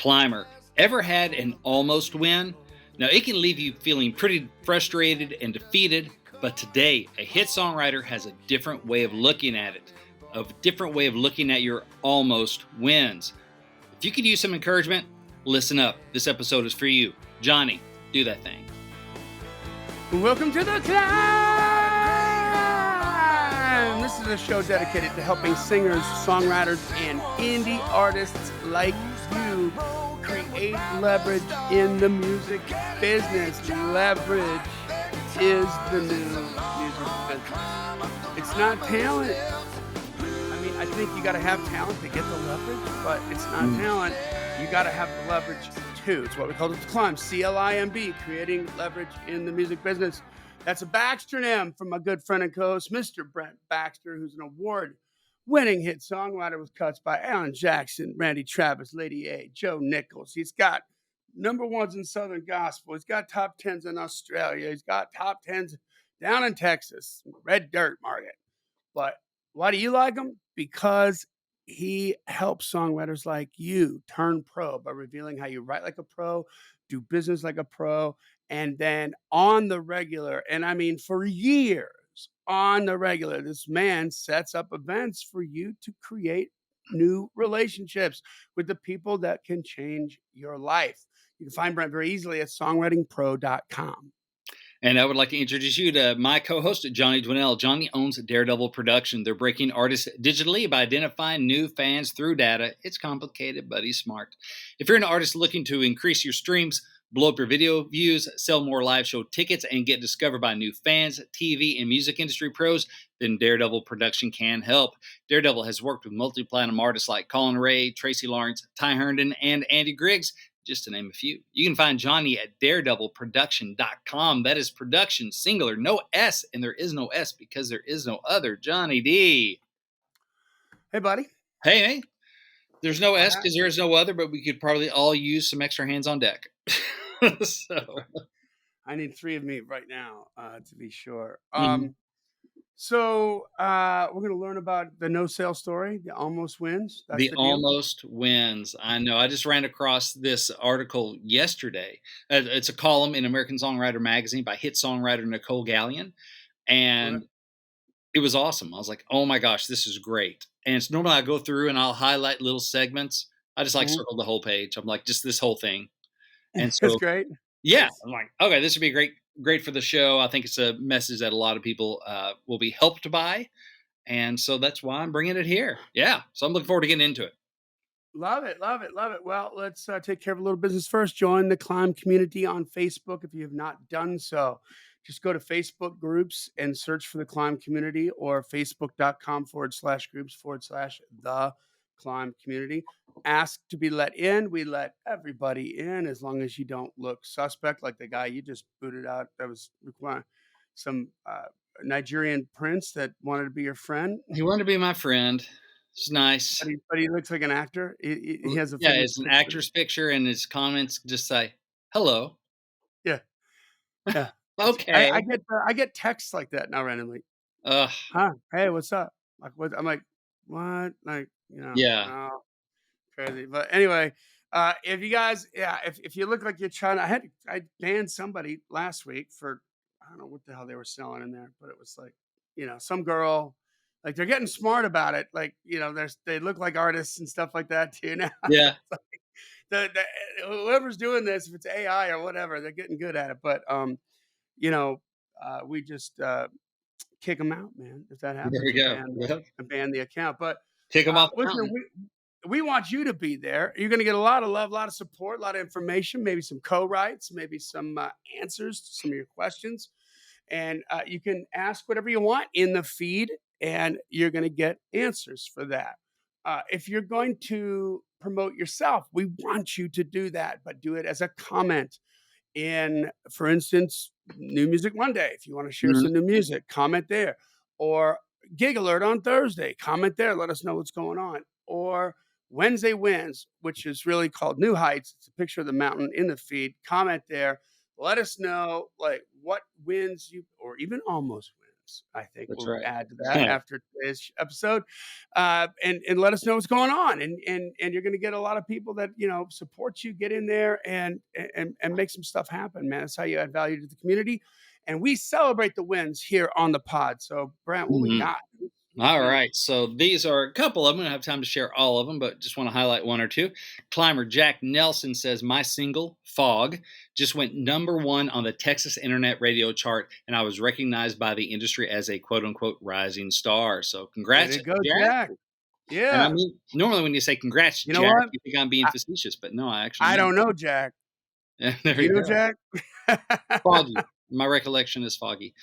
Climber, ever had an almost win? Now, it can leave you feeling pretty frustrated and defeated, but today, a hit songwriter has a different way of looking at it, a different way of looking at your almost wins. If you could use some encouragement, listen up. This episode is for you. Johnny, do that thing. Welcome to the C.L.I.M.B. This is a show dedicated to helping singers, songwriters, and indie artists like you create leverage in the music business. Leverage is the new music business. It's not talent. I mean, I think you got to have talent to get the leverage, but it's not talent. You got to have the leverage too. It's what we call the C.L.I.M.B. C.L.I.M.B. Creating leverage in the music business. That's a Baxternym from my good friend and co-host, Mr. Brent Baxter, who's an award-winning hit songwriter with cuts by Alan Jackson, Randy Travis, Lady A, Joe Nichols. He's got number ones in Southern Gospel. He's got top tens in Australia. He's got top tens down in Texas, Red Dirt Market. But why do you like him? Because he helps songwriters like you turn pro by revealing how you write like a pro, do business like a pro, and then on the regular, and I mean for years, on the regular, this man sets up events for you to create new relationships with the people that can change your life. You can find Brent very easily at songwritingpro.com. And I would like to introduce you to my co-host, Johnny Dwinell. Johnny owns Daredevil Production. They're breaking artists digitally by identifying new fans through data. It's complicated, but he's smart. If you're an artist looking to increase your streams, blow up your video views, sell more live show tickets, and get discovered by new fans, TV, and music industry pros, then Daredevil Production can help. Daredevil has worked with multi-platinum artists like Colin Ray, Tracy Lawrence, Ty Herndon, and Andy Griggs, just to name a few. You can find Johnny at daredevilproduction.com. That is production, singular, no S, and there is no S because there is no other. Johnny D. Hey, buddy. Hey. There's no S because there is no other, but we could probably all use some extra hands on deck. So I need three of me right now, to be sure. Mhm. So we're going to learn about the no sale story, the almost wins. That's The the deal. almost wins. I know. I just ran across this article yesterday. It's a column in American Songwriter magazine by hit songwriter Nicole Gallion, and Okay. it was awesome. I was like, "Oh my gosh, this is great!" And it's normally I go through and I'll highlight little segments. I just Mhm. circle the whole page. I'm like, just this whole thing. And That's so, great. yeah, Nice. I'm like, okay, this would be great for the show. I think it's a message that a lot of people will be helped by. And so that's why I'm bringing it here. Yeah. So I'm looking forward to getting into it. Love it, love it, love it. Well, let's take care of a little business first. Join the C.L.I.M.B community on Facebook if you have not done so. Just go to Facebook groups and search for the C.L.I.M B community or facebook.com/groups/the C.L.I.M B community. Ask to be let in. We let everybody in as long as you don't look suspect like the guy you just booted out. That was some Nigerian prince that wanted to be your friend, He wanted to be my friend. It's nice. but he looks like an actor. He has a Yeah, famous it's an picture. actor's picture, and his comments just say, hello. Yeah. Yeah. Okay. I get texts like that now randomly. Ugh. "Huh, hey, what's up?" Like, what I'm like, "What?" Like, Yeah. oh, crazy. But anyway, if you guys if you look like you're trying to I banned somebody last week for I don't know what the hell they were selling in there, but it was like, some girl, like, they're getting smart about it. Like, they look like artists and stuff like that too now. Yeah. The whoever's doing this, if it's AI or whatever, they're getting good at it. But you know, we just kick them out, man. If that There happens, we and go. Yep. ban the account. But Kick him off the listen, mountain. we want you to be there. You're going to get a lot of love, a lot of support, a lot of information, maybe some co-writes, maybe some answers to some of your questions, and you can ask whatever you want in the feed, and you're going to get answers for that. If you're going to promote yourself, we want you to do that, but do it as a comment in, for instance, New Music Monday. If you want to share Mhm. some new music, comment there. Or Gig Alert on Thursday, comment there. Let us know what's going on. Or Wednesday Wins, which is really called New Heights. It's a picture of the mountain in the feed. Comment there. Let us know like what wins you, or even almost wins, names. I think That's we'll right. add to that after today's episode, and let us know what's going on. And you're going to get a lot of people that support you. Get in there and make some stuff happen, man. That's how you add value to the community. And we celebrate the wins here on the pod. So, Brent, what we Mhm. got? All right. So these are a couple of them. I don't have time to share all of them, but just want to highlight one or two. Climber Jack Nelson says, my single, Fog, just went number 1 on the Texas Internet Radio chart, and I was recognized by the industry as a quote-unquote rising star. So Way congrats, to go, Jack. Jack. And I Yeah. mean, normally when you say congrats, You know Jack, what? you think I'm being I, facetious, but no, I actually I mean don't know, Jack. it. Do There you you know go. Jack? Foggy. My recollection is foggy.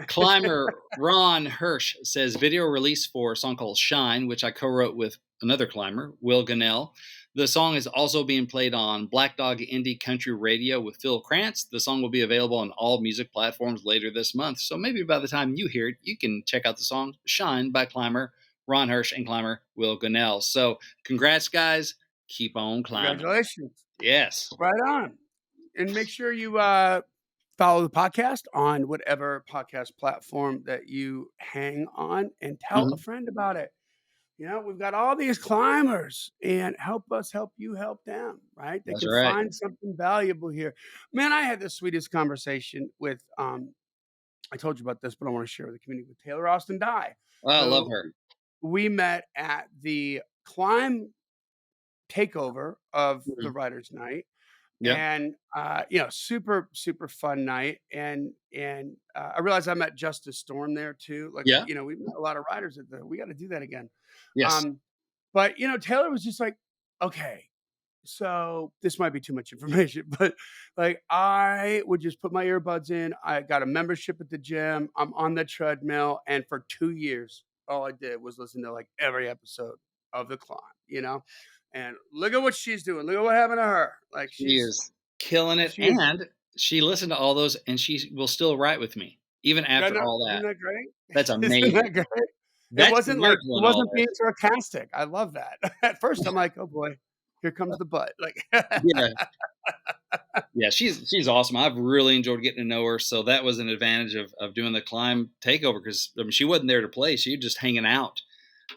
Climber Ron Hirsch says video release for a song called Shine, which I co-wrote with another climber, Will Gunnell. The song is also being played on Black Dog Indie Country Radio with Phil Krantz. The song will be available on all music platforms later this month. So maybe by the time you hear it, you can check out the song Shine by climber Ron Hirsch and climber Will Gunnell. So congrats, guys. Keep on climbing. Congratulations. Yes. Right on. And make sure you follow the podcast on whatever podcast platform that you hang on, and tell a Mhm. friend about it. We've got all these climbers, and help us help you help them, right? They That's can right. find something valuable here. Man, I had the sweetest conversation with, I told you about this, but I want to share with the community, with Taylor Austin Dye, Oh, I love who her. we met at the Climb takeover of the Mhm. Writers' Night. Yep. And super super fun night. And I realized I met Justice Storm there too. Like, Yeah. we met a lot of writers at we got to do that again. Yes. um but Taylor was just like, okay, so this might be too much information, but like, I would just put my earbuds in. I got a membership at the gym. I'm on the treadmill, and for 2 years, all I did was listen to like every episode of the Climb. And look at what she's doing. Look at what happened to her. Like, She is killing it, she is. and she listened to all those, and she will still write with me even after all Isn't that. that great? That's Isn't amazing. that great? It That's the wasn't like, miracle it in all wasn't being this. sarcastic. I love that. At first, I'm like, oh boy, here comes the butt. Like, Yeah, yeah, she's awesome. I've really enjoyed getting to know her, so that was an advantage of doing the Climb takeover, because I mean, she wasn't there to play; she was just hanging out,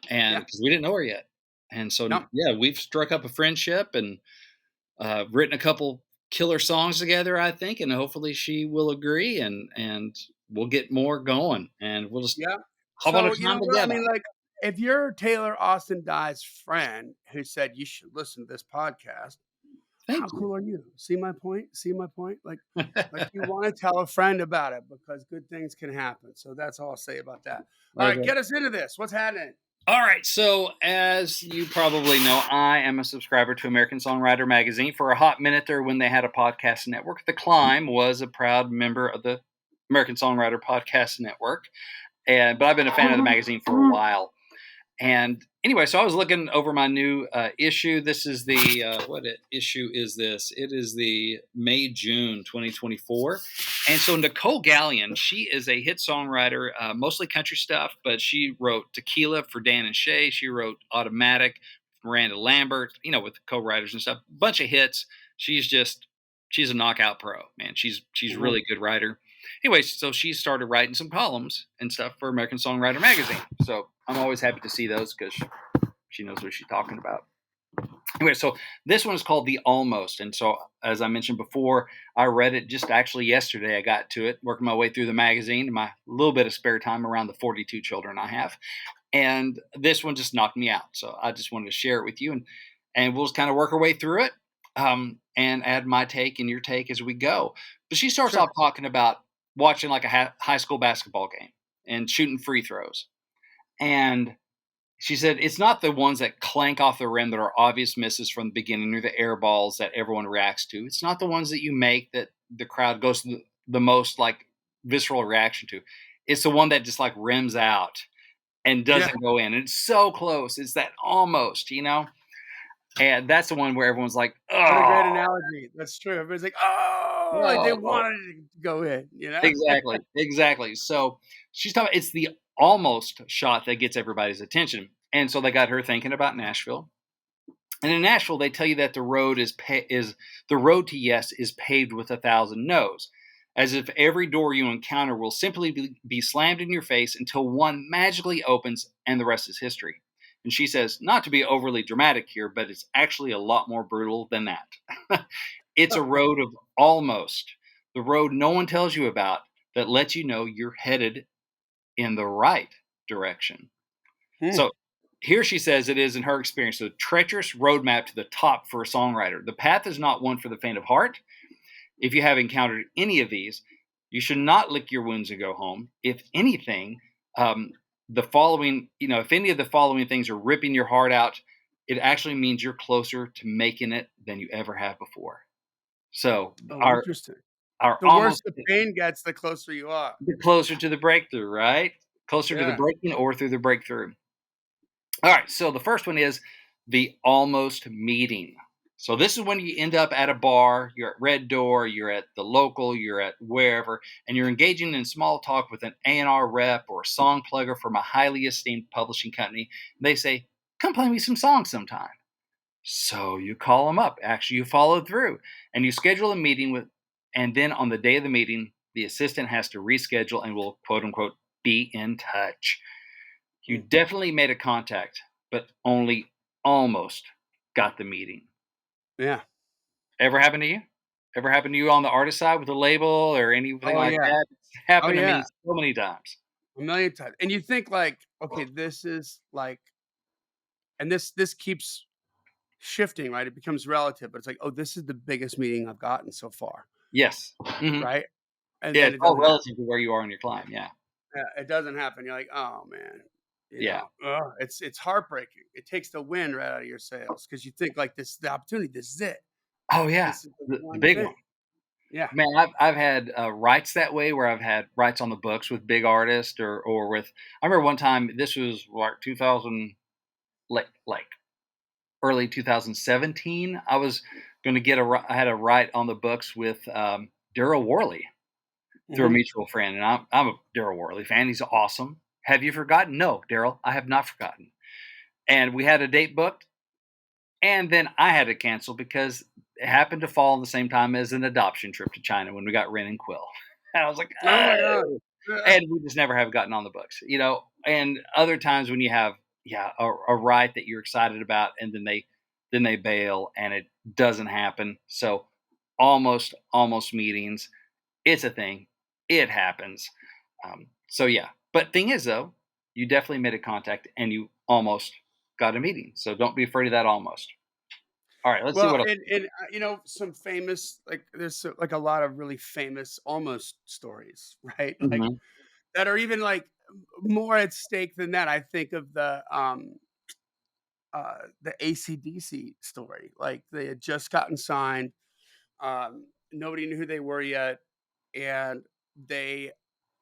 and yeah, because we didn't know her yet, and so no, yeah, we've struck up a friendship and written a couple killer songs together, I think, and hopefully she will agree, and we'll get more going, and we'll just yeah. hop on a So, time what I together. mean, like, if you're Taylor Austin Dye's friend who said you should listen to this podcast, how Thank you. cool are you? See my point? See my point? Like, you want to tell a friend about it, because good things can happen. So that's all I'll say about that. All right, Okay. get us into this. What's happening? All right. So, as you probably know, I am a subscriber to American Songwriter magazine. For a hot minute there, when they had a podcast network, The Climb was a proud member of the American Songwriter Podcast Network. But I've been a fan of the magazine for a while. And anyway, so I was looking over my new issue. This is the issue is this? It is the May-June 2024. And so Nicole Gallion, she is a hit songwriter, mostly country stuff, but she wrote Tequila for Dan and Shay. She wrote Automatic, Miranda Lambert, with co-writers and stuff. Bunch of hits. She's a knockout pro, man. She's a Mhm. really good writer. Anyway, so she started writing some columns and stuff for American Songwriter magazine. So I'm always happy to see those, because she knows what she's talking about. Anyway, so this one is called The Almost. And so, as I mentioned before, I read it just actually yesterday. I got to it, working my way through the magazine in my little bit of spare time around the 42 children I have. And this one just knocked me out. So I just wanted to share it with you, and we'll just kind of work our way through it, and add my take and your take as we go. But she starts Sure. off talking about watching like a high school basketball game and shooting free throws. And she said it's not the ones that clank off the rim that are obvious misses from the beginning, or the air balls that everyone reacts to. It's not the ones that you make that the crowd goes to the most like visceral reaction to. It's the one that just like rims out and Yeah. doesn't go in. And it's so close. It's that almost. And that's the one where everyone's like, What a great oh, analogy. That's true. Everybody's like, "Oh," like they oh, wanted it to go in. exactly. So she's talking. It's the almost shot that gets everybody's attention, and so they got her thinking about Nashville. And in Nashville, they tell you that the road to yes is paved with 1,000 no's. as if every door you encounter will simply be slammed in your face until one magically opens and the rest is history. And she says, not to be overly dramatic here, but it's actually a lot more brutal than that. It's a road of almost, the road no one tells you about that lets you know you're headed in the right direction. Hmm. So here she says it is, in her experience, a treacherous roadmap to the top for a songwriter. The path is not one for the faint of heart. If you have encountered any of these, you should not lick your wounds and go home. If anything, the following, if any of the following things are ripping your heart out, it actually means you're closer to making it than you ever have before. So Oh, our interesting. our The worse almost the pain gets, the closer you are. the closer to the breakthrough, right? Closer to the Yeah. breaking or through the breakthrough. All right, so the first one is the almost meeting. So this is when you end up at a bar, you're at Red Door, you're at the local, you're at wherever, and you're engaging in small talk with an A&R rep or a song plugger from a highly esteemed publishing company. They say, "Come play me some songs sometime." So you call them up. Actually, you follow through and you schedule a meeting with, and then on the day of the meeting, the assistant has to reschedule and will quote unquote be in touch. You Hmm. definitely made a contact, but only almost got the meeting. Yeah. Ever happened to you? Ever happened to you on the artist side with a label or anything Oh, like yeah. that? It's Oh, happened to me yeah. so many times. A million times. And you think like, okay, this is like, and this keeps shifting, right? It becomes relative, but it's like, oh, this is the biggest meeting I've gotten so far, Yes. Mhm. right? And Yeah, then it's it all doesn't happen. relative to where you are in your climb. Yeah. Yeah, it doesn't happen. You're like, oh man, Yeah. ugh, it's heartbreaking. It takes the wind right out of your sails because you think like this is the opportunity. This is it. Oh, yeah. This is the The one big thing. one. Yeah. Man, I've had rights that way where I've had rights on the books with big artists or with. I remember one time. This was like 2000, like early 2017. I was going to get I had a right on the books with Daryl Worley through a Hmm. mutual friend, and I'm a Daryl Worley fan. He's awesome. Have you forgotten? No, Daryl, I have not forgotten. And we had a date booked, and then I had to cancel because it happened to fall at the same time as an adoption trip to China when we got Ren and Quill. And I was like, Oh my god. oh, and we just never have gotten on the books, And other times when you have, yeah, a right that you're excited about, and then they bail and it doesn't happen. So almost meetings, it's a thing. It happens. So yeah, but thing is though, you definitely made a contact and you almost got a meeting. So don't be afraid of that almost. All right, let's see Well, what else. and some famous like there's like a lot of really famous almost stories, right? Like Mhm. that are even like more at stake than that. I think of the AC/DC story. Like they had just gotten signed. Nobody knew who they were yet, and they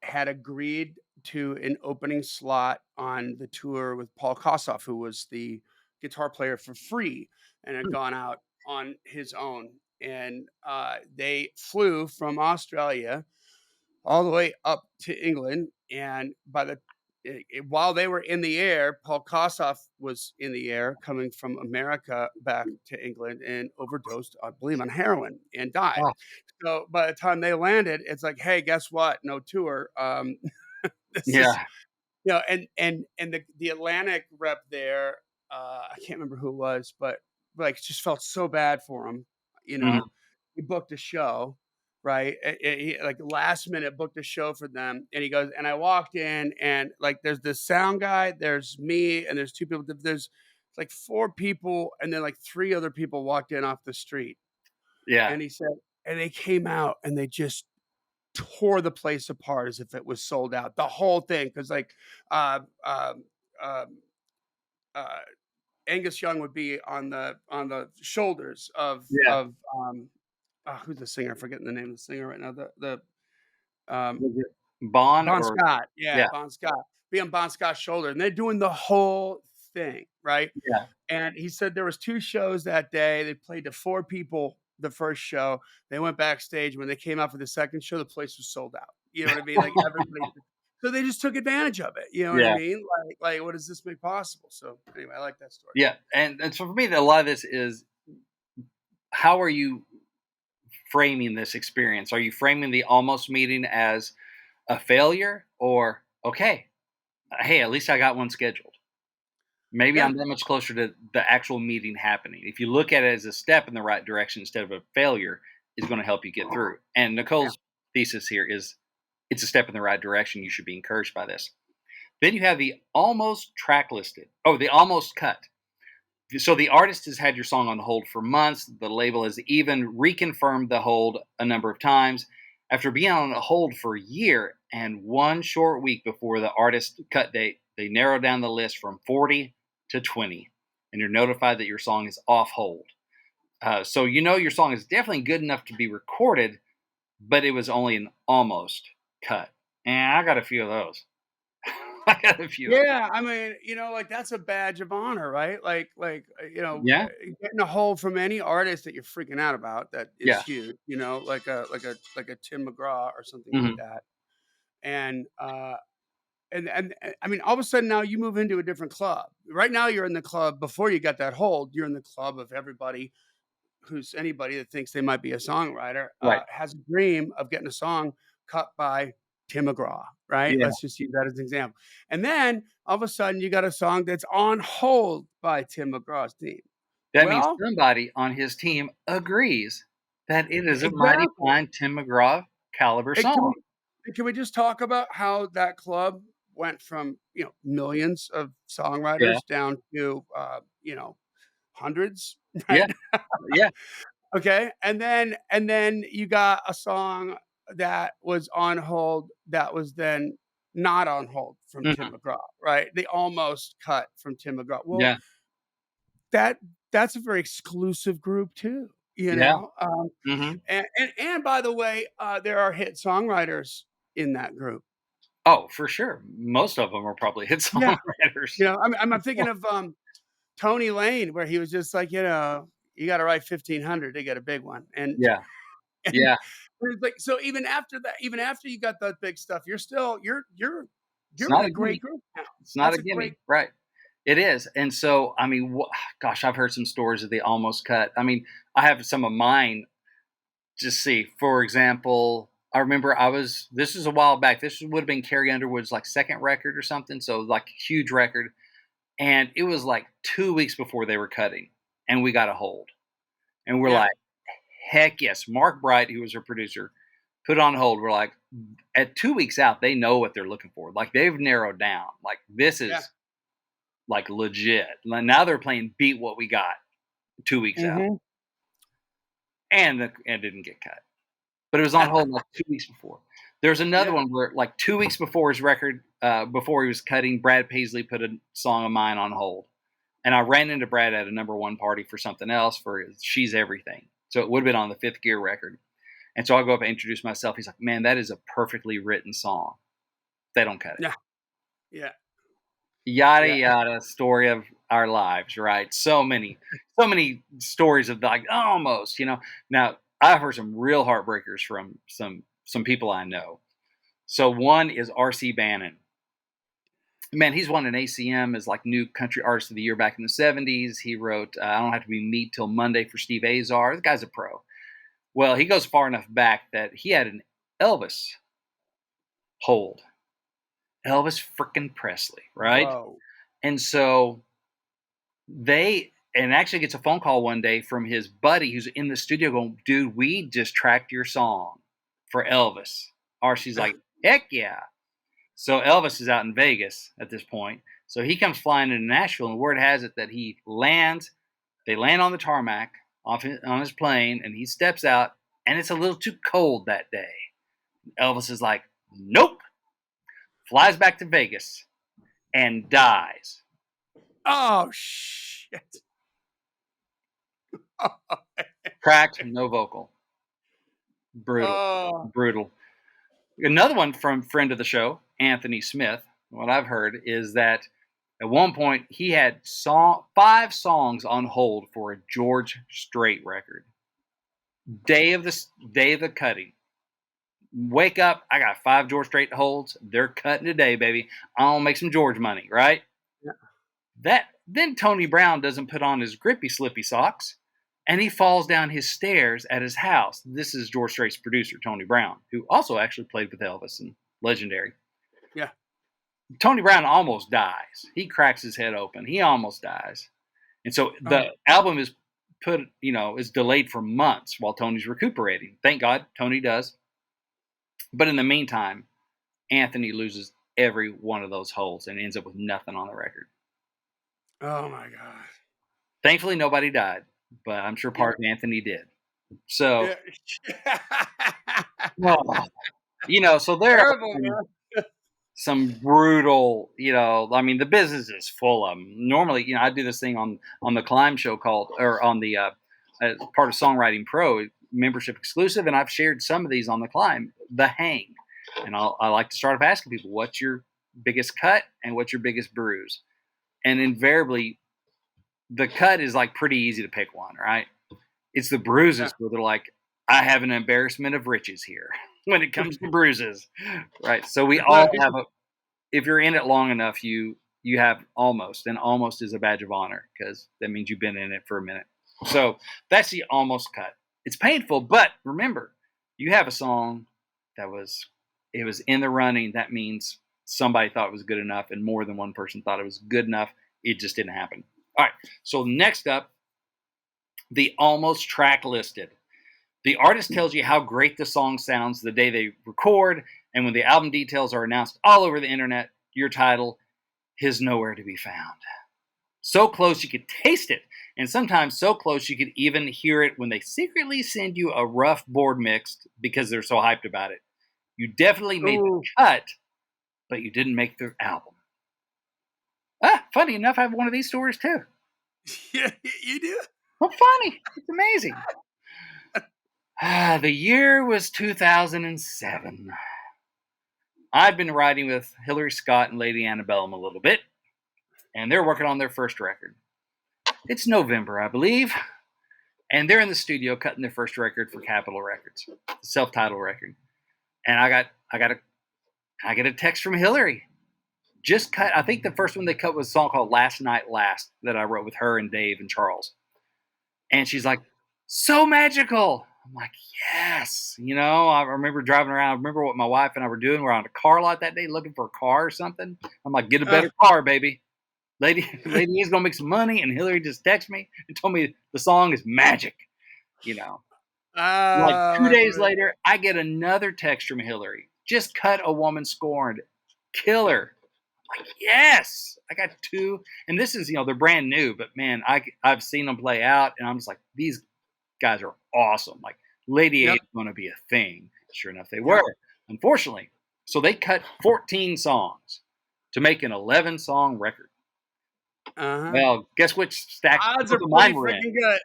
had agreed to an opening slot on the tour with Paul Kossoff, who was the guitar player for Free and had Hmm. gone out on his own. And they flew from Australia all the way up to England. And while they were in the air, Paul Kossoff was in the air coming from America back to England and overdosed, I believe, on heroin and died. Oh, So by the time they landed, it's like, hey, guess what? No tour. This is yeah. and the Atlantic rep there, I can't remember who it was, but like just felt so bad for him. You Mhm. know, he booked a show, right? He, like last minute booked a show for them, and he goes, and I walked in, and like there's this sound guy, there's me, and there's two people. There's like four people, and then like three other people walked in off the street, Yeah. and he said, and they came out, and they just tore the place apart as if it was sold out. The whole thing, because like uh, um, um, uh, Angus Young would be on the shoulders Yeah. who's the singer? I'm forgetting the name of the singer right now. Um, Was it Bond Bon or Scott, yeah, yeah, Bon Scott. Be on Bon Scott's shoulder, and they're doing the whole thing, right? yeah. And he said there was 2 shows that day. They played to 4 people the first show. They went backstage. When they came out for the second show, the place was sold out. You know what I mean? Like, everybody so they just took advantage of it, you know what I Yeah. mean? Like, what does this make possible? So, anyway, I like that story. Yeah. And so for me, a lot of this is how are you framing this experience? Are you framing the almost meeting as a failure, or okay, hey, at least I got one scheduled? Maybe Yeah. I'm that much closer to the actual meeting happening. If you look at it as a step in the right direction instead of a failure, is going to help you get through. And Yeah. Nicole's thesis here is it's a step in the right direction. You should be encouraged by this. Then you have the almost track listed. Oh, the almost cut. So the artist has had your song on hold for months. The label has even reconfirmed the hold a number of times. After being on hold for a year and one short week before the artist cut date, they narrow down the list from 40 to 20, and you're notified that your song is off hold. So you know your song is definitely good enough to be recorded, but it was only an almost cut. And I got a few of those. I got a few. Yeah, I mean, like, that's a badge of honor, right? Yeah, Getting a hold from any artist that you're freaking out about, that is yeah, huge, like a Tim McGraw or something like hmm that. And, I mean, all of a sudden now you move into a different club. Right now you're in the club. Before you got that hold, you're in the club of everybody who's anybody that thinks they might be a songwriter, right, has a dream of getting a song cut by Tim McGraw, right? yeah. Let's just use that as an example. And then all of a sudden you got a song that's on hold by Tim McGraw's team. That means Well, somebody on his team agrees that it is a mighty exactly. fine Tim McGraw caliber And can song. we can we just talk about how that club went from, millions of Yeah, songwriters down to, hundreds, yeah, right? yeah, Okay, and then you got a song that was on hold that was then not on hold from Tim mhm, McGraw, right? They almost cut from Tim McGraw. Well, yeah, that that's a very exclusive group too, yeah, mhm. and by the way, there are hit songwriters in that group. Oh, for sure. Most of them are probably hit Yeah, songwriters. I'm thinking of, Tony Lane, where he was just like, "You gotta write 1,500 to get a big one," and Yeah, And yeah. it's like, so even after that, even after you got that big stuff, you're still It's you're in not a a great gimme. group now. It's not That's a a great gimme, right. It is, and so, I mean, gosh, I've heard some stories of the almost cut. I mean, I have some of mine. Just see, for example, I remember this is a while back. This would have been Carrie Underwood's like second record or something, so like huge record. And it was like 2 weeks before they were cutting, and we got a hold. And we're yeah, like, heck yes. Mark Bright, who was her producer, put it on hold. We're like, at 2 weeks out, they know what they're looking for. Like they've narrowed down. Like this yeah. is like legit. Like, now they're playing beat what we got 2 weeks out. Mhm. And didn't get cut. But it was on hold like 2 weeks before. There's another Yeah, one where like 2 weeks before his record, before he was cutting, Brad Paisley put a song of mine on hold. And I ran into Brad at a number one party for something else for his She's Everything. So it would have been on the Fifth Gear record. And so I go up and introduce myself. He's like, man, that is a perfectly written song. They don't cut it. yeah, yeah, Yada yeah. yada, story of our lives, right? So many stories of like almost, Now I've heard some real heartbreakers from some people I know. So one is R.C. Bannon. Man, he's won an ACM as like new country artist of the year back in the '70s. He wrote "I Don't Have to Be Meat Till Monday" for Steve Azar. The guy's a pro. Well, he goes far enough back that he had an Elvis hold. Elvis frickin' Presley, right? Whoa. And so and actually gets a phone call one day from his buddy who's in the studio going, dude, we just tracked your song for Elvis. Archie's like, heck yeah. So Elvis is out in Vegas at this point. So he comes flying into Nashville, and word has it that they land on the tarmac on his plane, and he steps out, and it's a little too cold that day. Elvis is like, nope, flies back to Vegas and dies. Oh, shit. Cracked, no vocal. Brutal. Oh, Brutal. Another one from friend of the show, Anthony Smith. What I've heard is that at one point he had 5 songs on hold for a George Strait record. Day of the cutting. Wake up! I got 5 George Strait holds. They're cutting today, baby. I'll make some George money, right? yeah. That then Tony Brown doesn't put on his grippy slippy socks. and he falls down his stairs at his house. This is George Strait's producer, Tony Brown, who also actually played with Elvis and legendary. Yeah. Tony Brown almost dies. He cracks his head open. He almost dies. And so the album is is delayed for months while Tony's recuperating. Thank God Tony does. But in the meantime, Anthony loses every one of those holes and ends up with nothing on the record. Oh my God. Thankfully, nobody died, but I'm sure part of Anthony did. So, so there are some brutal, I mean, the business is full of them. Normally, I do this thing on the C.L.I.M.B show on the part of Songwriting Pro, membership exclusive, and I've shared some of these on the C.L.I.M B, the hang. And I like to start off asking people, what's your biggest cut and what's your biggest bruise? And invariably, the cut is like pretty easy to pick one, right? It's the bruises where they're like, I have an embarrassment of riches here when it comes to bruises, right? So we all have if you're in it long enough, you have almost, and almost is a badge of honor because that means you've been in it for a minute. So that's the almost cut. It's painful, but remember, you have a song that was in the running. That means somebody thought it was good enough, and more than one person thought it was good enough. It just didn't happen. All right. So next up, the almost track listed. The artist tells you how great the song sounds the day they record, and when the album details are announced all over the internet, your title is nowhere to be found. So close you could taste it, and sometimes so close you could even hear it when they secretly send you a rough board mix because they're so hyped about it. You definitely made the cut, but you didn't make the album. Funny enough, I have one of these stories too. Yeah, you do? Well, funny. It's amazing. The year was 2007. I'd been riding with Hillary Scott and Lady Antebellum a little bit, and they're working on their first record. It's November, I believe, and they're in the studio cutting their first record for Capitol Records, the self-titled record. And I get a text from Hillary. Just cut. I think the first one they cut was a song called "Last Night Last" that I wrote with her and Dave and Charles. And she's like, "So magical." I'm like, yes. I remember driving around. I remember what my wife and I were doing. We're on a car lot that day looking for a car or something. I'm like, get a better car, baby. Lady is going to make some money. And Hillary just texted me and told me the song is magic. Like 2 days later, I get another text from Hillary. Just cut A Woman Scorned. Killer. I'm like, yes. I got two. And this is, they're brand new. But, man, I've seen them play out. And I'm just like, these guys are awesome. Like Lady A is going to be a thing. Sure enough, they were. Unfortunately, so they cut 14 songs to make an 11-song record. Well, guess which stack odds are pretty freaking good.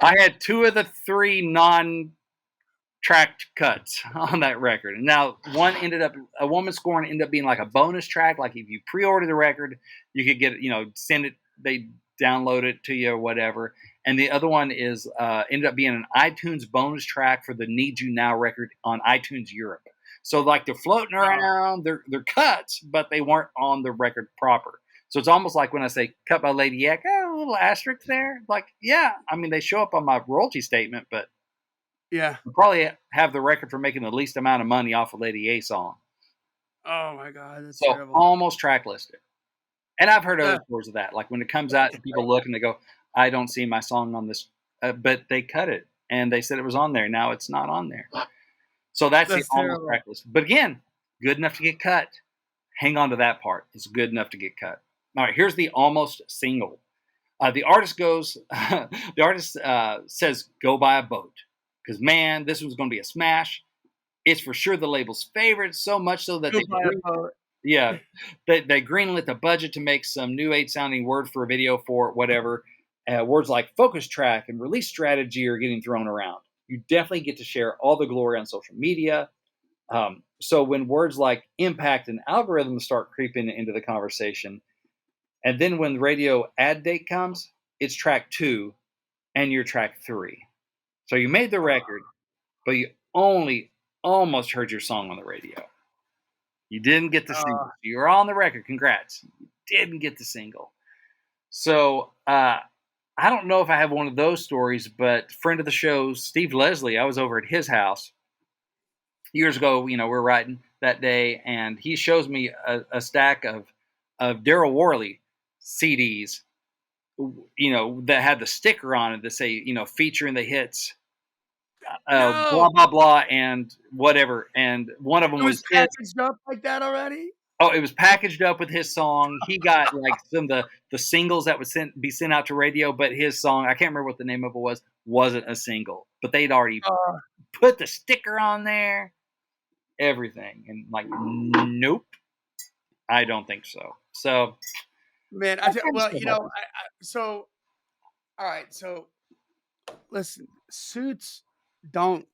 I had 2 of the 3 non-tracked cuts on that record. And now one A Woman Scorned ended up being like a bonus track. Like if you pre-order the record, you could get it, send it, they download it to you or whatever. And the other one is ended up being an iTunes bonus track for the Need You Now record on iTunes Europe. So like they're floating around, they're cuts, but they weren't on the record proper. So it's almost like when I say cut by Lady Yak, a little asterisk there. Like, yeah, I mean they show up on my royalty statement, but I probably have the record for making the least amount of money off a Lady A song. Oh my God, that's so terrible. Almost track listed. And I've heard other stories of that. Like when it comes out, people look and they go, I don't see my song on this. But they cut it. And they said it was on there. Now it's not on there. So that's the almost track list. But again, good enough to get cut. Hang on to that part. It's good enough to get cut. All right, here's the almost single. The artist says, go buy a boat. Because, man, this was going to be a smash. It's for sure the label's favorite, so much so that they greenlit the budget to make some new age sounding word for a video for whatever. Words like focus track and release strategy are getting thrown around. You definitely get to share all the glory on social media. So when words like impact and algorithm start creeping into the conversation, and then when the radio ad date comes, it's track 2 and you're track 3. So you made the record, but you only almost heard your song on the radio. You didn't get the single. You're on the record. Congrats. You didn't get the single. So I I don't know if I have one of those stories, but friend of the show, Steve Leslie, I was over at his house years ago. We're writing that day, and he shows me a stack of Daryl Worley CDs, that had the sticker on it that say, featuring the hits, blah No, blah blah, and whatever. And one of them it was was his. packaged up like that already? Oh, it was packaged up with his song. He got like some of the singles that would be sent out to radio, but his song, I can't remember what the name of it was, wasn't a single. But they'd already Uh, put the sticker on there, everything. And like, nope, I don't think so. So man, that kind of well, stuff happens. so all right, so listen, suits don't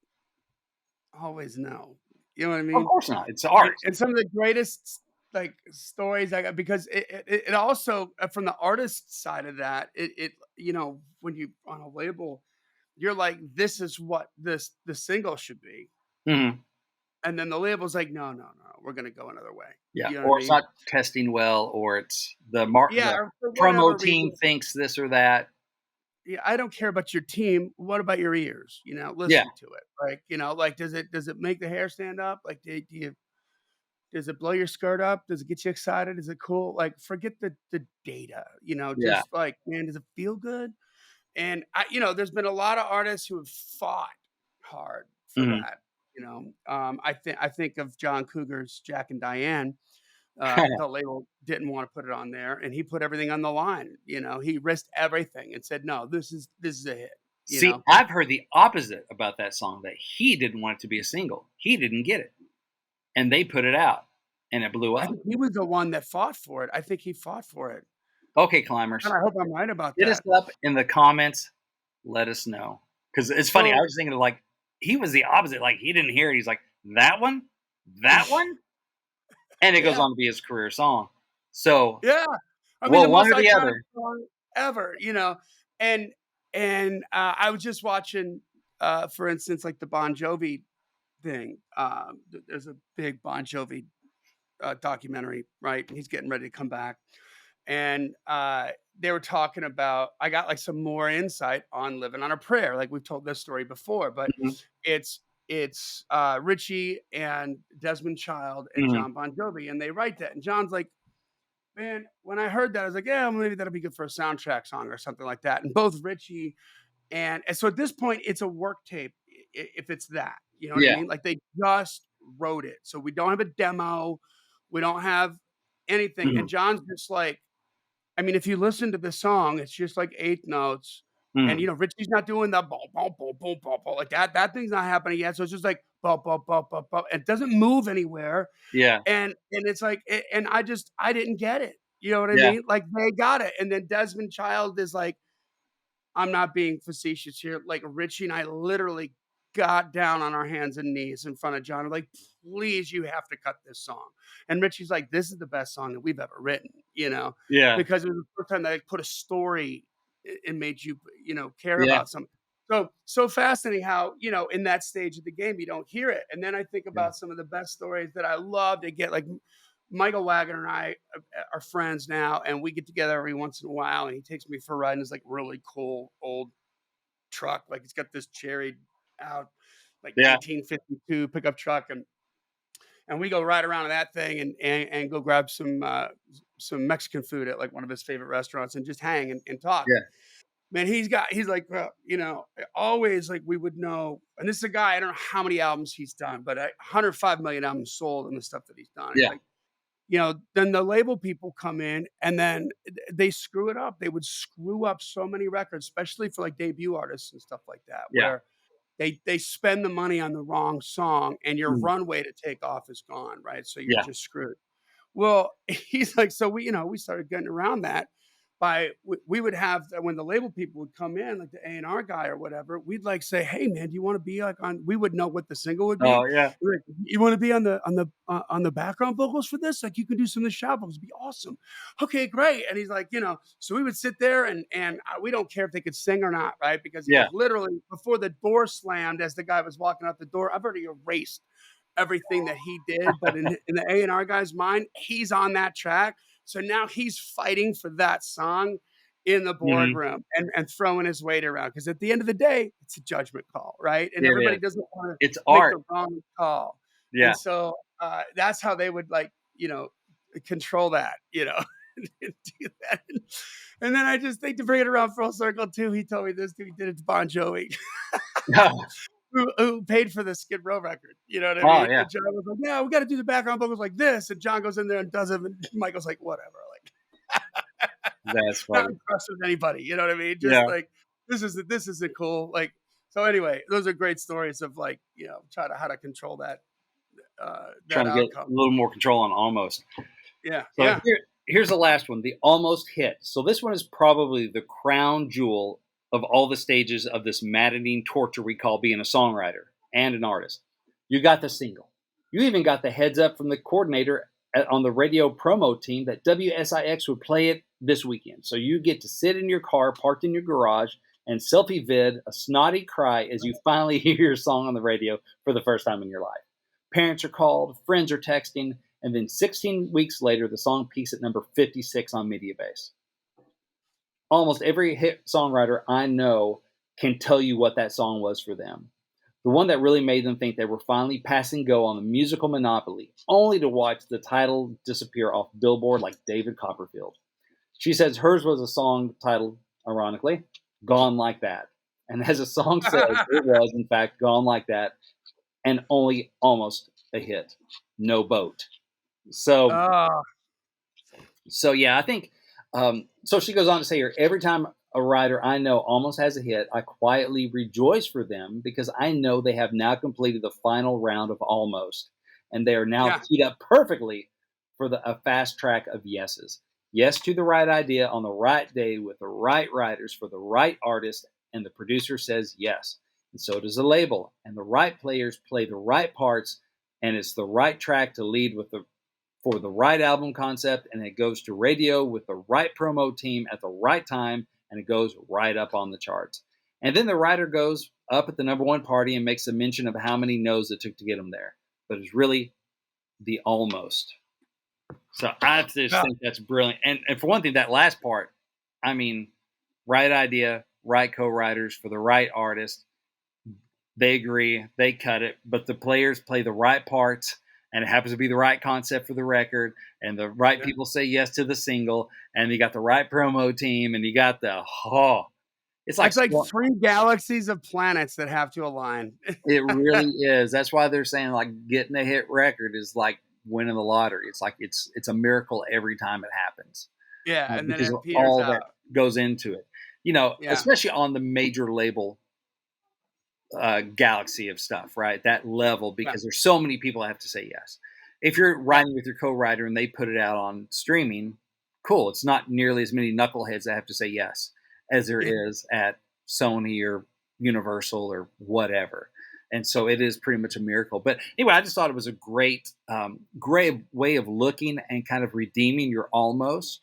always know. You know what I Of mean? course not. It's And art. some of the greatest, like, stories I got because it also, from the artist side of that, when you on a label, you're like, "This is what the single should be." Mhm. And then the label's like, "No, no, no, we're gonna go another way." Yeah, You know what I or it's mean? not testing well, or it's Yeah, the or for promo whatever team reason. thinks this or that. Yeah, I don't care about your team. What about your ears? Yeah, Listen to it. Like, like, does it make the hair stand up? Like, do you does it blow your skirt up? Does it get you excited? Is it cool? Like, forget the data. yeah. Just like, man, does it feel good? And there's been a lot of artists who have fought hard for Mhm. that. I think of John Cougar's Jack and Diane. The label didn't want to put it on there, and he put everything on the line. He risked everything and said, "No, this is a hit." You See, know, I've heard the opposite about that song, that he didn't want it to be a single. He didn't get it, and they put it out, and it blew I up. think he was the one that fought for it. I think he fought for it, Okay, and climbers, I hope I'm right about hit us that. up in the comments. Let us know, because it's funny. I So, was thinking of, like, he was the opposite. Like, he didn't hear it. He's like, that one, that one, and it goes yeah, on to be his career song. So, yeah. I mean, the well, one most or the iconic other. song ever. And I was just watching, for instance, like the Bon Jovi thing. There's a big Bon Jovi documentary, right? He's getting ready to come back, and they were talking about. I got like some more insight on "Living on a Prayer." Like we've told this story before, but Mhm, it's Richie and Desmond Child and mhm. John Bon Jovi, and they write that. And John's like, "Man, when I heard that, I was like, yeah, well, maybe that'll be good for a soundtrack song or something like that." And both Richie and so at this point, it's a work tape if it's that, you know what I Yeah. mean? Like they just wrote it. So we don't have a demo, we don't have anything. And Mhm, John's just like, I mean, if you listen to the song, it's just like 8 notes. And mhm. Richie's not doing the boom, boom, boom, boom, boom, boom, like that. That thing's not happening yet. So it's just like boom, boom, boom, boom, boom. It doesn't move anywhere. Yeah, And it's like, and I didn't get it. You know what I yeah, mean? Like they got it. And then Desmond Child is like, I'm not being facetious here. Like Richie and I literally got down on our hands and knees in front of John. I'm like, please, you have to cut this song. And Richie's like, this is the best song that we've ever written, yeah, because it was the first time they put a story and made you, care yeah, about something. So fascinating how, in that stage of the game, you don't hear it. And then I think yeah, about some of the best stories that I love to get, like Michael Wagner and I are friends now, and we get together every once in a while, and he takes me for a ride in his like really cool old truck. Like it's got this cherry out, like yeah, 1852 pickup truck, and we go right around in that thing and go grab some Mexican food at like one of his favorite restaurants and just hang and talk. yeah, Man, he's like, always like we would know. And this is a guy, I don't know how many albums he's done, but 105 million albums sold and the stuff that he's done. He's yeah, like, then the label people come in and then they screw it up. They would screw up so many records, especially for like debut artists and stuff like that, yeah, where they spend the money on the wrong song and your mhm, runway to take off is gone, right? So you're yeah, just screwed. Well, he's like, so we started getting around that by we would have when the label people would come in, like the A&R guy or whatever, we'd like say, "Hey man, do you want to be like on?" We would know what the single would be. oh, yeah, We're like, "You want to be on the background vocals for this? Like you could do some of the shout vocals, it'd be awesome." Okay, great. And he's like, so we would sit there and we don't care if they could sing or not, right? Because he yeah, goes literally before the door slammed as the guy was walking out the door. I've already erased everything that he did, but in the A&R guy's mind, he's on that track. So now he's fighting for that song. in the Mhm. boardroom and throwing his weight around. Because at the end of the day, it's a judgment call, right? And It everybody is. doesn't want to It's make art. the wrong call. Yeah. And so that's how they would control that, and do that. And then I just think to bring it around full circle too, he told me this dude did it to Bon Jovi. Who paid for the Skid Row record? You know what I Oh, mean? yeah. And John was like, "Yeah, we got to do the background vocals like this." And John goes in there and does it. And Michael's like, "Whatever." Like, That's not funny. impressed with anybody. You know what I mean? Just Yeah. like this isn't cool. Like so. Anyway, those are great stories of how to control that Trying to get a outcome. little more control on Almost. Yeah, So yeah, here's the last one, the Almost hit. So this one is probably the crown jewel of all the stages of this maddening torture we call being a songwriter and an artist. You got the single. You even got the heads up from the coordinator on the radio promo team that WSIX would play it this weekend. So you get to sit in your car parked in your garage and selfie vid a snotty cry as you finally hear your song on the radio for the first time in your life. Parents are called, friends are texting, and then 16 weeks later, the song peaks at number 56 on Mediabase. Almost every hit songwriter I know can tell you what that song was for them. The one that really made them think they were finally passing go on the musical monopoly, only to watch the title disappear off Billboard like David Copperfield. She says hers was a song titled, ironically, Gone Like That. And as the song says, it was, in fact, Gone Like That, and only almost a hit. No boat. So oh, So yeah, I think. So she goes on to say here, every time a writer I know almost has a hit, I quietly rejoice for them because I know they have now completed the final round of almost, and they are now yeah, teed up perfectly for a fast track of yeses. Yes to the right idea on the right day with the right writers for the right artist, and the producer says yes, and so does the label, and the right players play the right parts, and it's the right track to lead with the for the right album concept, and it goes to radio with the right promo team at the right time, and it goes right up on the charts. And then the writer goes up at the number one party and makes a mention of how many no's it took to get him there. But it's really the almost. So I just yeah. think that's brilliant. And for one thing, that last part, I mean, right idea, right co-writers for the right artist. They agree, they cut it, but the players play the right parts, and it happens to be the right concept for the record, and the right Yeah. people say yes to the single, and you got the right promo team, and you got it's like It's like three galaxies of planets that have to align. it really is. That's why they're saying like getting a hit record is like winning the lottery. It's like it's a miracle every time it happens Yeah, and then because it of peters all that out. goes into it. Yeah, Especially on the major label galaxy of stuff, right? That level, yeah, because there's so many people that have to say yes. If you're yeah, writing with your co-writer and they put it out on streaming, cool. It's not nearly as many knuckleheads that have to say yes as there yeah. is at Sony or Universal or whatever. And so it is pretty much a miracle. But anyway, I just thought it was a great way of looking and kind of redeeming your almost.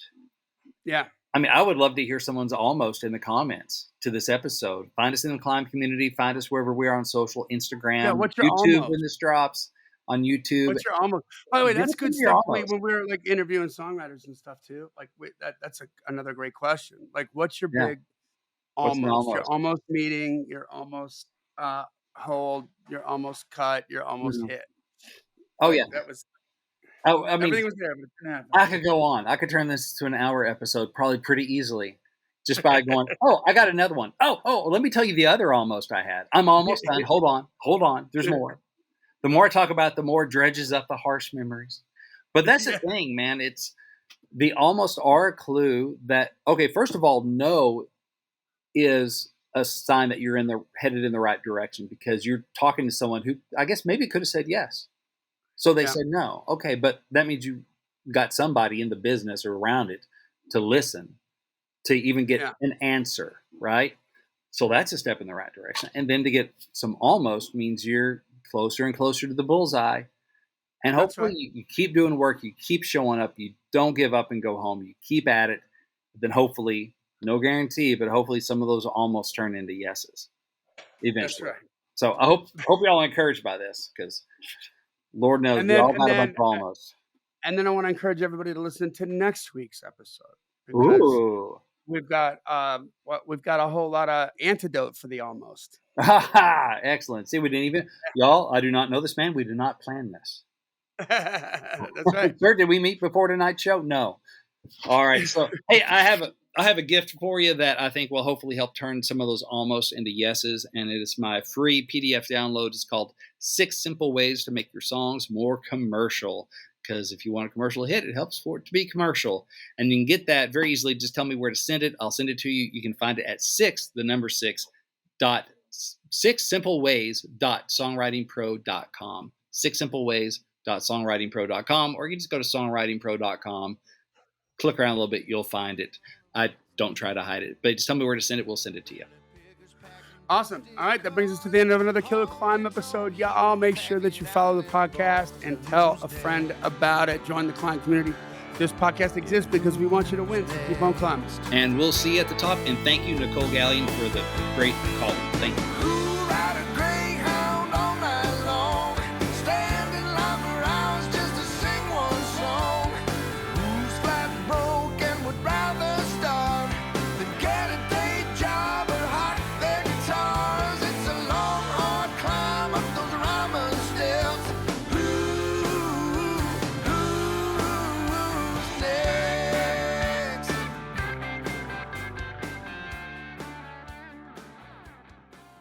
Yeah. I mean, I would love to hear someone's almost in the comments to this episode. Find us in the Climb community. Find us wherever we are on social, Yeah, Instagram, what's your YouTube when almost? this drops on YouTube. What's your almost? By the way, Give that's us some good of your stuff almost. when we're, like, interviewing songwriters and stuff too. Like, wait, that's another great question. Like, what's your Yeah. big What's an almost? Your almost? almost meeting, your almost, hold, your almost cut, your almost Mhm. hit. Oh, Like, yeah. that was I mean, everything was there, but it didn't happen. I could go on. I could turn this to an hour episode probably pretty easily just by going, oh, I got another one. Oh, let me tell you the other almost I had. I'm almost done. Hold on. There's more. The more I talk about it, the more it dredges up the harsh memories. But that's the Yeah, thing, man. It's the almost are a clue that, okay, first of all, no is a sign that you're headed in the right direction because you're talking to someone who I guess maybe could have said yes. So they yeah, said no. Okay, but that means you got somebody in the business or around it to listen, to even get yeah. an answer, right? So that's a step in the right direction. And then to get some almost means you're closer and closer to the bullseye. And That's hopefully right. you keep doing work, you keep showing up, you don't give up and go home, you keep at it. Then hopefully, no guarantee, but hopefully some of those almost turn into yeses That's eventually. right. So I hope y'all are encouraged by this because Lord knows And we then all and got a bunch then of almost. and then I want to encourage everybody to listen to next week's episode because Ooh. we've got a whole lot of antidote for the almost. Excellent. See, we didn't even, y'all, I do not know this man. We did not plan this. That's right. Sir, did we meet before tonight's show? No. All right. So, hey, I have a gift for you that I think will hopefully help turn some of those almost into yeses, and it is my free PDF download. It's called 6 Simple Ways to Make Your Songs More Commercial. Because if you want a commercial hit, it helps for it to be commercial. And you can get that very easily. Just tell me where to send it. I'll send it to you. You can find it at 6 simpleways.songwritingpro.com. 6simpleways.songwritingpro.com, or you can just go to songwritingpro.com, click around a little bit, you'll find it. I don't try to hide it, but just tell me where to send it. We'll send it to you. Awesome. All right, that brings us to the end of another Killer Climb episode. Y'all make sure that you follow the podcast and tell a friend about it. Join the Climb community. This podcast exists because we want you to win. So keep on climbing. And we'll see you at the top. And thank you, Nicole Gallion, for the great call. Thank you.